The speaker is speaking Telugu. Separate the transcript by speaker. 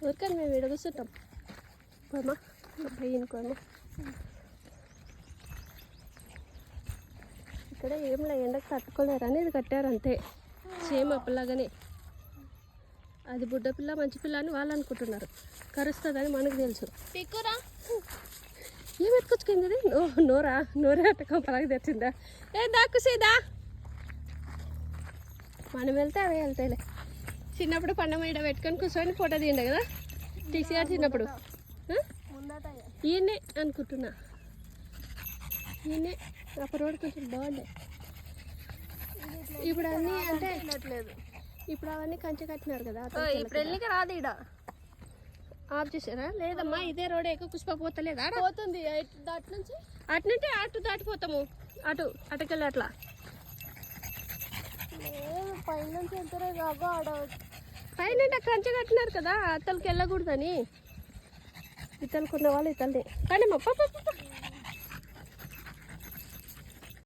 Speaker 1: ఊరికని మేము ఇక్కడ కూర్చుంటాం. పోమా పైనుకోమా. ఇక్కడ ఏం లే, ఎండకు తట్టుకోలేరని ఇది కట్టారు అంతే. సేమ్ అప్పలాగానే. అది బుడ్డ పిల్ల మంచి పిల్ల అని వాళ్ళు అనుకుంటున్నారు, కరుస్తుందని మనకు తెలుసు.
Speaker 2: పిక్కురా
Speaker 1: ఏం ఎత్తుకొచ్చుకుంది? నోరే అట్టకం పలక తెచ్చిందా? దాక్కు సీదా. మనం వెళ్తే అవే వెళ్తాయిలే. చిన్నప్పుడు పండ మీద పెట్టుకొని కూర్చొని ఫోటో తీయండి కదా టీసీఆర్ చిన్నప్పుడు. ఈయనే అనుకుంటున్నా, ఈయనే అప్పుడు రోడ్ కొంచెం బాగుండే. ఇప్పుడు అన్నీ అంటే ఇప్పుడు అవన్నీ కంచె కట్టినారు కదా.
Speaker 2: ఇప్పుడు వెళ్ళికి రాదు ఇక్కడ.
Speaker 1: ఆఫ్ చేసారా? లేదమ్మా, ఇదే రోడ్ ఎక్కువ కుసిపోతలేదా?
Speaker 2: పోతుంది దాటి నుంచి.
Speaker 1: అటు అటు దాటిపోతాము. అటుకెళ్ళి అట్లా
Speaker 2: పైనుంచి వెళ్తారే కాగా ఆడ
Speaker 1: పైన కంచె కట్టినారు కదా, అత్తలకి వెళ్ళకూడదని. ఇతలుకున్న వాళ్ళు ఇతల్ని కానీ మా